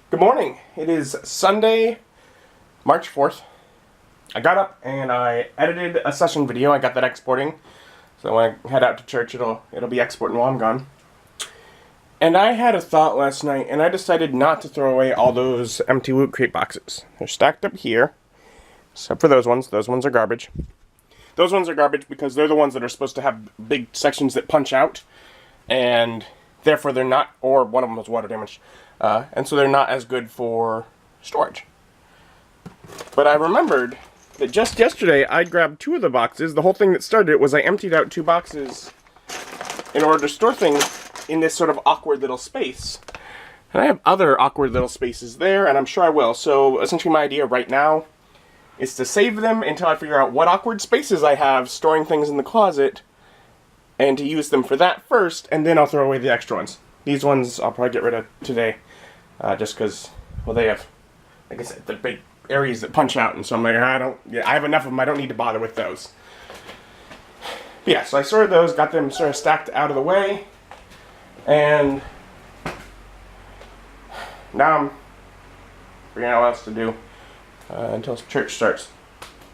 Good morning. It is Sunday, March 4th. I got up and I edited a session video. I got that exporting. So when I head out to church, it'll be exporting while I'm gone. And I had a thought last night, and I decided not to throw away all those empty Loot Crate boxes. They're stacked up here, except for those ones. Those ones are garbage. Those ones are garbage because they're the ones that are supposed to have big sections that punch out, and therefore they're not, or one of them was water damaged, and so they're not as good for storage. But I remembered that just yesterday I grabbed two of the boxes. The whole thing that started it was I emptied out two boxes in order to store things in this sort of awkward little space. And I have other awkward little spaces there, and I'm sure I will. So essentially my idea right now is to save them until I figure out what awkward spaces I have storing things in the closet, and to use them for that first, and then I'll throw away the extra ones. These ones I'll probably get rid of today, just because, well, they have, like I said, the big areas that punch out, and so I'm like, I have enough of them, I don't need to bother with those. But yeah, so I sorted those, got them sort of stacked out of the way, and now I'm figuring out what else to do until church starts.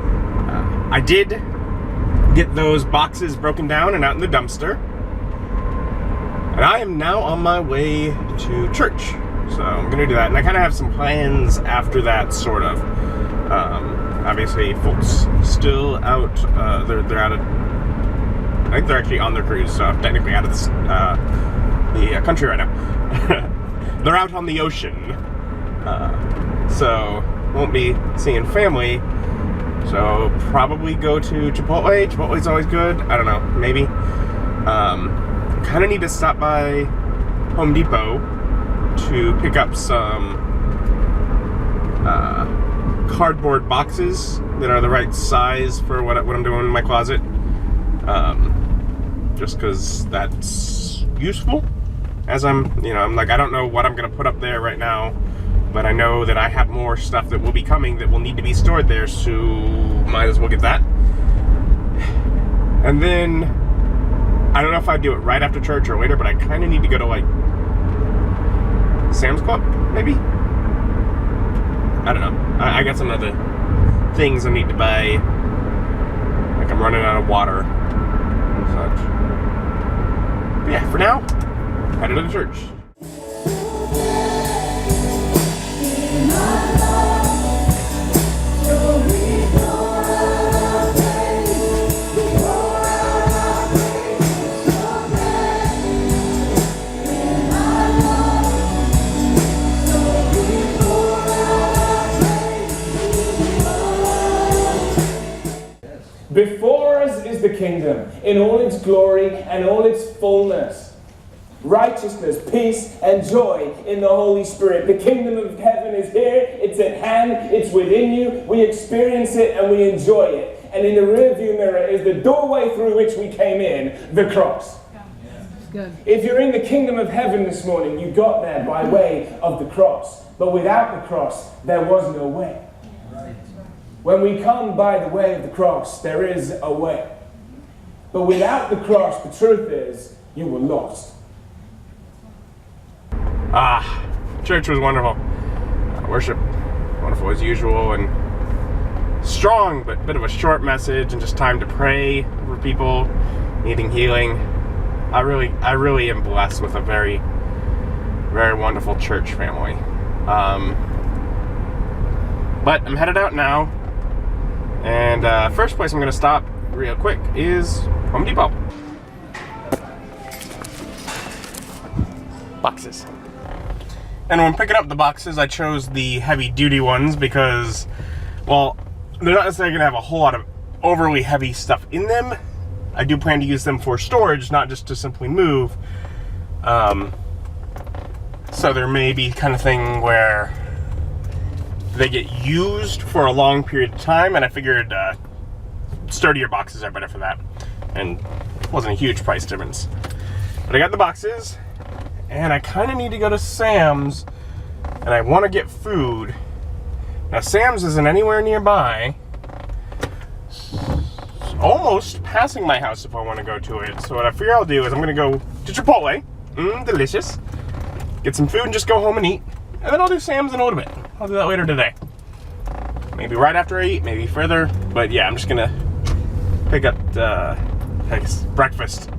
I did get those boxes broken down and out in the dumpster, and I am now on my way to church. So I'm gonna do that, and I kind of have some plans after that, sort of. Obviously, folks still out. They're out of. I think they're actually on their cruise, so I'm technically out of the country right now. They're out on the ocean, so won't be seeing family. So probably go to Chipotle. Chipotle's always good. I don't know, maybe. Kind of need to stop by Home Depot to pick up some cardboard boxes that are the right size for what I'm doing in my closet. Just because that's useful. As I'm like, I don't know what I'm going to put up there right now, but I know that I have more stuff that will be coming that will need to be stored there, so might as well get that. And then, I don't know if I'd do it right after church or later, but I kind of need to go to, like, Sam's Club, maybe? I don't know. I got some other things I need to buy. Like, I'm running out of water and such. But yeah, for now, headed to church. Before us is the kingdom, in all its glory and all its fullness. Righteousness, peace, and joy in the Holy Spirit. The kingdom of heaven is here, it's at hand, it's within you. We experience it and we enjoy it. And in the rearview mirror is the doorway through which we came in, the cross. Good. If you're in the kingdom of heaven this morning, you got there by way of the cross. But without the cross, there was no way. When we come by the way of the cross, there is a way. But without the cross, the truth is, you were lost. Church was wonderful. Worship, wonderful as usual, and strong, but a bit of a short message, and just time to pray for people needing healing. I really am blessed with a very, very wonderful church family. But I'm headed out now. And first place I'm going to stop real quick is Home Depot. Boxes. And when picking up the boxes, I chose the heavy-duty ones because, well, they're not necessarily going to have a whole lot of overly heavy stuff in them. I do plan to use them for storage, not just to simply move. So there may be kind of thing where they get used for a long period of time, and I figured sturdier boxes are better for that, and it wasn't a huge price difference. But I got the boxes, and I kind of need to go to Sam's, and I want to get food. Now Sam's isn't anywhere nearby. It's almost passing my house if I want to go to it. So what I figure I'll do is I'm going to go to Chipotle, delicious, get some food and just go home and eat. And then I'll do Sam's in a little bit. I'll do that later today. Maybe right after I eat, maybe further. But yeah, I'm just gonna pick up breakfast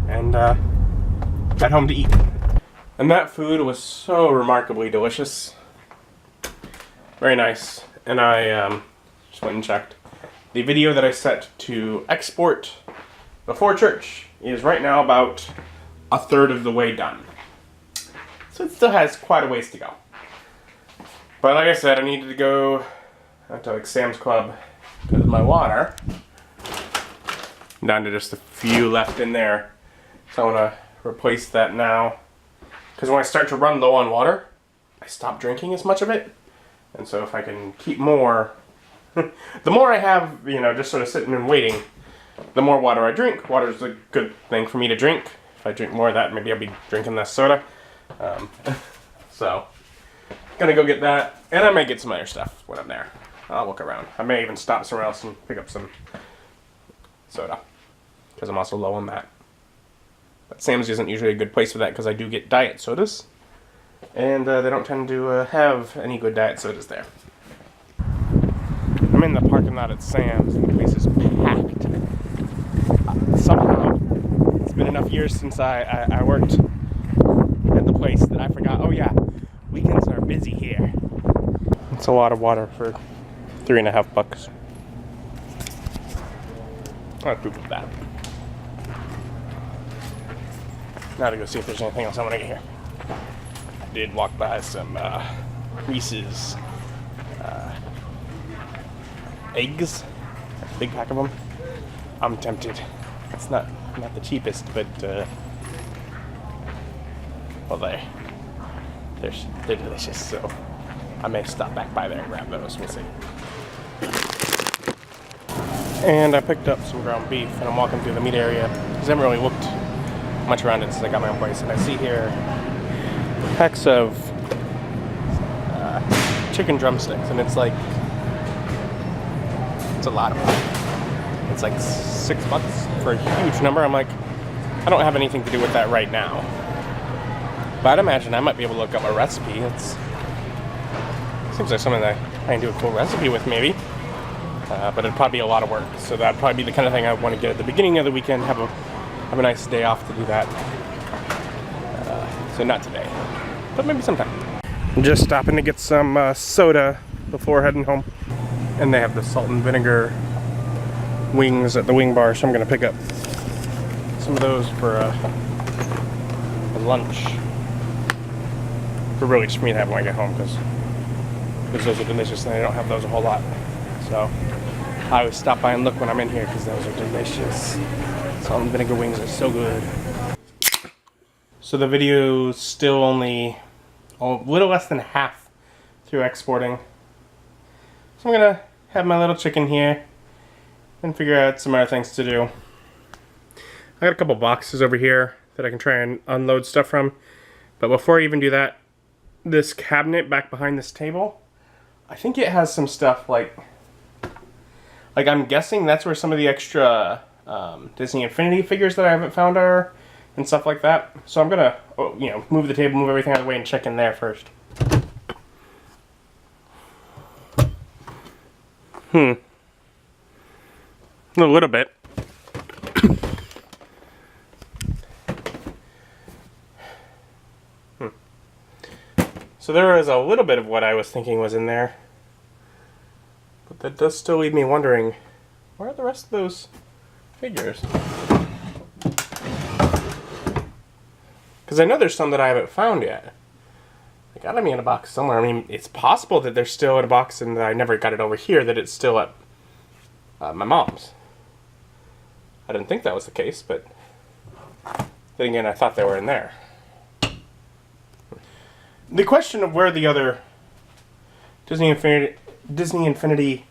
and head home to eat. And that food was so remarkably delicious. Very nice. And I just went and checked. The video that I set to export before church is right now about a third of the way done. So it still has quite a ways to go. But like I said, I needed to go to like Sam's Club because of my water. I'm down to just a few left in there. So I want to replace that now. Because when I start to run low on water, I stop drinking as much of it. And so if I can keep more, the more I have, you know, just sort of sitting and waiting, the more water I drink. Water is a good thing for me to drink. If I drink more of that, maybe I'll be drinking less soda. So, gonna go get that. And I may get some other stuff when I'm there. I'll look around. I may even stop somewhere else and pick up some soda. Because I'm also low on that. But Sam's isn't usually a good place for that because I do get diet sodas. And they don't tend to have any good diet sodas there. I'm in the parking lot at Sam's and the place is packed. Somehow, it's been enough years since I worked at the place that I forgot, oh yeah, weekends are busy here. It's a lot of water for $3.50. I'll poop with that. Now to go see if there's anything else I want to get here. I did walk by some Reese's eggs, a big pack of them. I'm tempted. It's not the cheapest, but well, they're delicious. So I may stop back by there and grab those. We'll see. And I picked up some ground beef, and I'm walking through the meat area because I haven't really looked much around it since I got my own place. And I see here packs of chicken drumsticks, and it's like, it's a lot of money. It's like $6 for a huge number. I'm like, I don't have anything to do with that right now. But I'd imagine I might be able to look up a recipe. Seems like something that I can do a cool recipe with, maybe. But it'd probably be a lot of work. So that'd probably be the kind of thing I want to get at the beginning of the weekend. Have a nice day off to do that. So not today, but maybe sometime. I'm just stopping to get some soda before heading home. And they have the salt and vinegar wings at the wing bar, so I'm going to pick up some of those for lunch. For really just for me to have when I get home, because those are delicious and I don't have those a whole lot. So I always stop by and look when I'm in here because those are delicious. Salt and vinegar wings are so good. So the video's still only a little less than half through exporting. So I'm gonna have my little chicken here and figure out some other things to do. I got a couple boxes over here that I can try and unload stuff from. But before I even do that, this cabinet back behind this table, I think it has some stuff like I'm guessing that's where some of the extra Disney Infinity figures that I haven't found are, and stuff like that. So I'm gonna, move the table, move everything out of the way, and check in there first. A little bit. So there is a little bit of what I was thinking was in there. But that does still leave me wondering, where are the rest of those figures? Because I know there's some that I haven't found yet. They gotta be in a box somewhere. I mean, it's possible that they're still in a box and that I never got it over here, that it's still at my mom's. I didn't think that was the case, but then again, I thought they were in there. The question of where the other Disney Infinity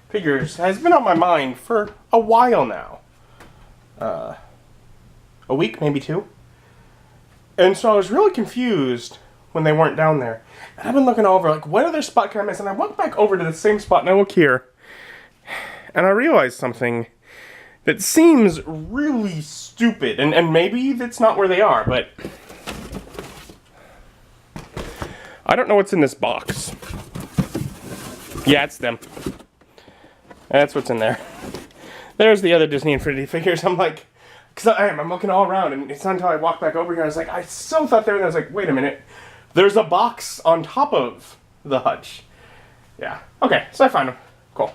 figures has been on my mind for a while now. A week, maybe two. And so I was really confused when they weren't down there. And I've been looking over, like, what other spot can I miss? And I walk back over to the same spot and I look here. And I realized something that seems really stupid. And maybe that's not where they are, but I don't know what's in this box. Yeah, it's them. That's what's in there. There's the other Disney Infinity figures. I'm like, because I'm looking all around, and it's not until I walk back over here, I was like, I so thought they were there. I was like, wait a minute. There's a box on top of the hutch. Yeah. Okay, so I found them. Cool.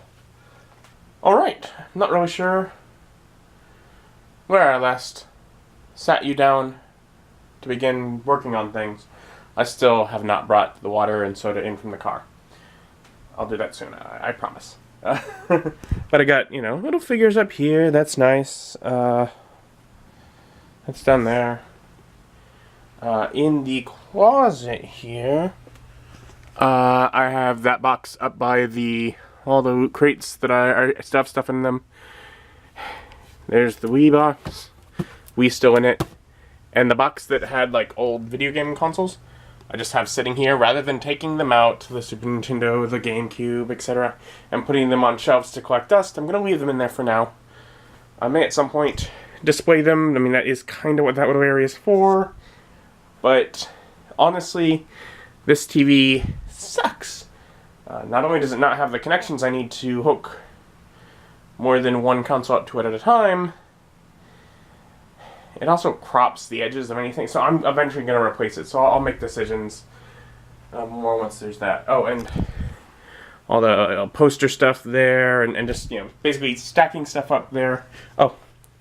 Alright. I'm not really sure where I last sat you down to begin working on things. I still have not brought the water and soda in from the car. I'll do that soon, I promise. But I got, you know, little figures up here. That's nice. That's down there. In the closet here, I have that box up by all the crates that I stuff in them. There's the Wii box. Wii still in it. And the box that had like old video game consoles, I just have sitting here rather than taking them out to the Super Nintendo, the GameCube, etc. and putting them on shelves to collect dust. I'm going to leave them in there for now. I may at some point display them. I mean, that is kind of what that little area is for. But honestly, this TV sucks. Not only does it not have the connections I need to hook more than one console up to it at a time, it also crops the edges of anything, so I'm eventually going to replace it. So I'll make decisions more once there's that. Oh, and all the poster stuff there, and just, you know, basically stacking stuff up there. Oh,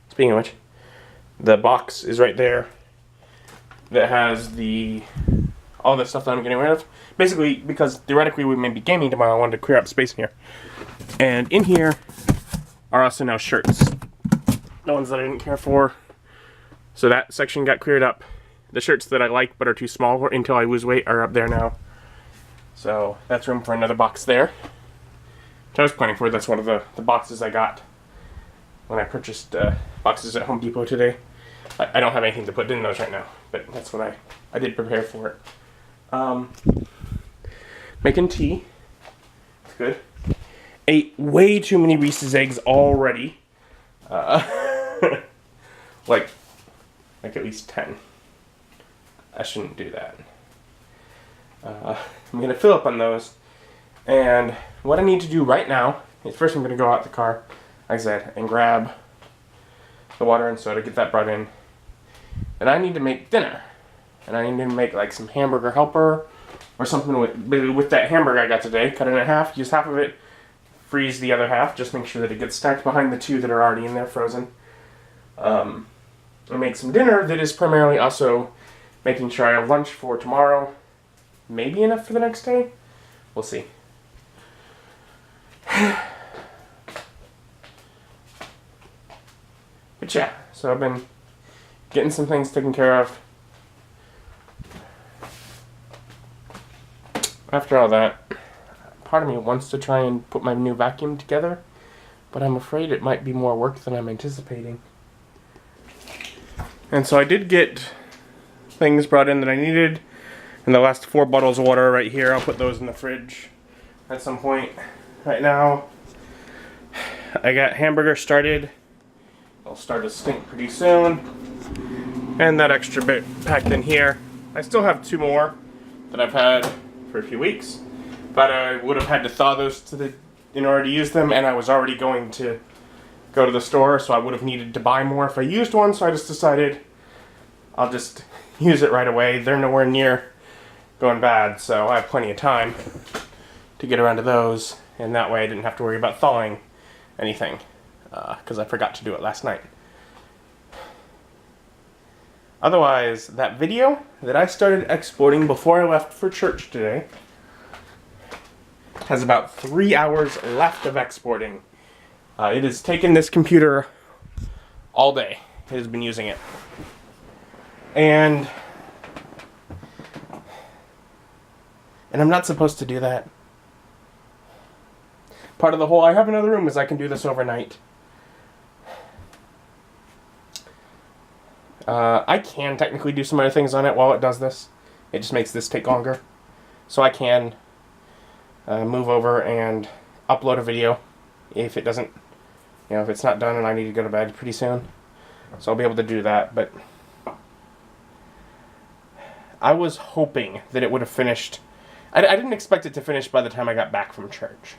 speaking of which, the box is right there that has all the stuff that I'm getting rid of. Basically, because theoretically we may be gaming tomorrow, I wanted to clear up space in here. And in here are also now shirts. The ones that I didn't care for. So that section got cleared up. The shirts that I like but are too small until I lose weight are up there now. So that's room for another box there. Which I was planning for. That's one of the boxes I got when I purchased boxes at Home Depot today. I don't have anything to put in those right now, but that's what I did prepare for it. Making tea. It's good. Ate way too many Reese's eggs already. Like at least 10. I shouldn't do that. I'm going to fill up on those. And what I need to do right now is first I'm going to go out the car, like I said, and grab the water and soda, get that brought in. And I need to make dinner. And I need to make like some hamburger helper or something with that hamburger I got today. Cut it in half, use half of it, freeze the other half, just make sure that it gets stacked behind the two that are already in there frozen. I make some dinner that is primarily also making sure I have lunch for tomorrow. Maybe enough for the next day. We'll see. But yeah, so I've been getting some things taken care of. After all that, part of me wants to try and put my new vacuum together, but I'm afraid it might be more work than I'm anticipating. And so I did get things brought in that I needed. And the last 4 bottles of water right here, I'll put those in the fridge at some point. Right now, I got hamburger started. I'll start to stink pretty soon. And that extra bit packed in here. I still have 2 more that I've had for a few weeks. But I would have had to thaw those in order to use them, and I was already going to go to the store, so I would have needed to buy more if I used one, so I just decided I'll just use it right away. They're nowhere near going bad, so I have plenty of time to get around to those, and that way I didn't have to worry about thawing anything, because I forgot to do it last night. Otherwise, that video that I started exporting before I left for church today has about 3 hours left of exporting. It has taken this computer all day. It has been using it. And I'm not supposed to do that. Part of the whole I have another room is I can do this overnight. I can technically do some other things on it while it does this. It just makes this take longer. So I can move over and upload a video if it doesn't, if it's not done and I need to go to bed pretty soon. So I'll be able to do that, but I was hoping that it would have finished I didn't expect it to finish by the time I got back from church.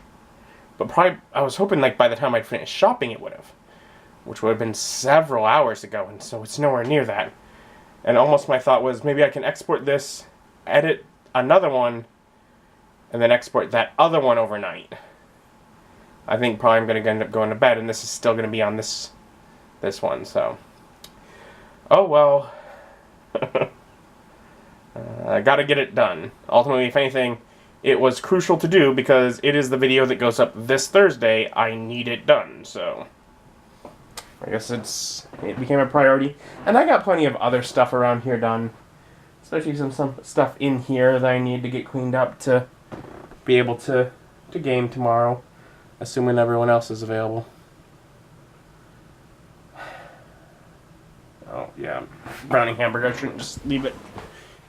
But probably, I was hoping like by the time I'd finished shopping it would have. Which would have been several hours ago, and so it's nowhere near that. And almost my thought was, maybe I can export this, edit another one, and then export that other one overnight. I think probably I'm going to end up going to bed, and this is still going to be on this one, so. Oh well. I gotta get it done. Ultimately, if anything, it was crucial to do because it is the video that goes up this Thursday. I need it done, so. I guess it became a priority. And I got plenty of other stuff around here done. Especially some stuff in here that I need to get cleaned up to be able to game tomorrow. Assuming everyone else is available. Oh, yeah. Browning hamburger. I shouldn't just leave it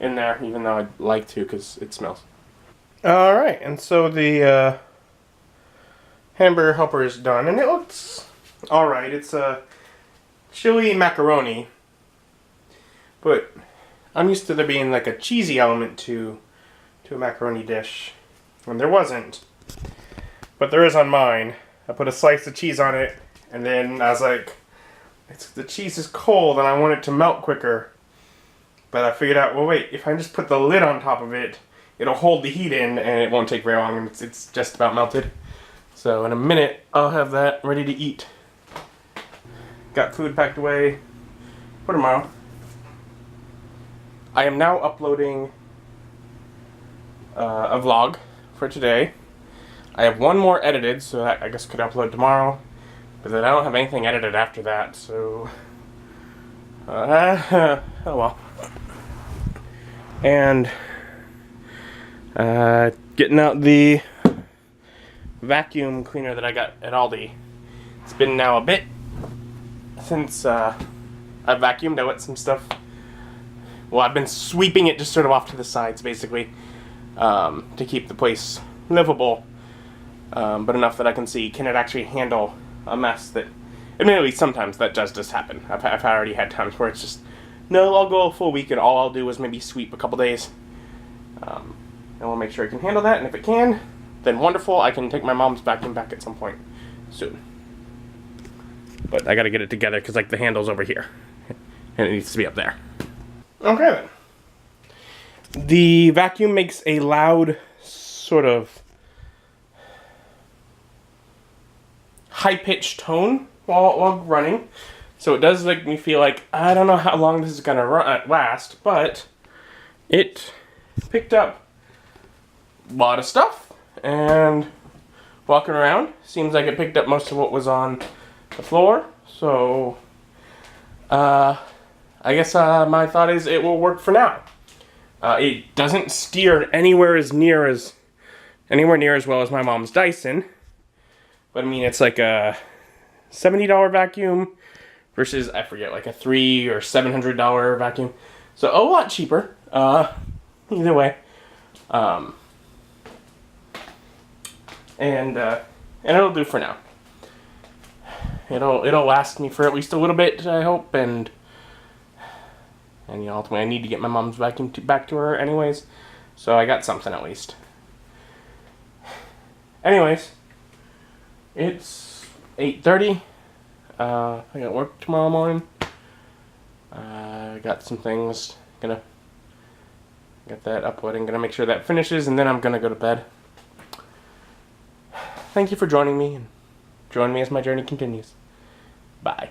in there, even though I'd like to, because it smells. Alright, and so the hamburger helper is done, and it looks alright. It's a chili macaroni, but I'm used to there being like a cheesy element to a macaroni dish, and there wasn't. But there is on mine. I put a slice of cheese on it, and then I was like, the cheese is cold and I want it to melt quicker. But I figured out, well wait, if I just put the lid on top of it, it'll hold the heat in and it won't take very long, and it's just about melted. So in a minute, I'll have that ready to eat. Got food packed away for tomorrow. I am now uploading a vlog for today. I have one more edited, so that I guess could upload tomorrow. But then I don't have anything edited after that, so. Oh well. And getting out the vacuum cleaner that I got at Aldi. It's been now a bit since I vacuumed. I wet some stuff. Well, I've been sweeping it just sort of off to the sides, basically, to keep the place livable. But enough that I can see, can it actually handle a mess that, admittedly, sometimes that does just happen. I've already had times where it's just, no, I'll go a full week and all I'll do is maybe sweep a couple days. And we'll make sure it can handle that, and if it can, then wonderful, I can take my mom's vacuum back at some point soon. But I gotta get it together because, like, the handle's over here, and it needs to be up there. Okay, then. The vacuum makes a loud, sort of high-pitched tone while running, so it does make me feel like I don't know how long this is gonna last, but it picked up a lot of stuff, and walking around seems like it picked up most of what was on the floor. So I guess my thought is it will work for now. It doesn't steer anywhere near as well as my mom's Dyson. But I mean, it's like a $70 vacuum versus, I forget, like a $300 or $700 vacuum. So a lot cheaper. Either way. And it'll do for now. It'll last me for at least a little bit, I hope, and you know, ultimately I need to get my mom's vacuum back to her anyways. So I got something at least. Anyways. It's 8:30. I got work tomorrow morning. I got some things. Gonna get that uploading. Gonna make sure that finishes, and then I'm gonna go to bed. Thank you for joining me, and join me as my journey continues. Bye.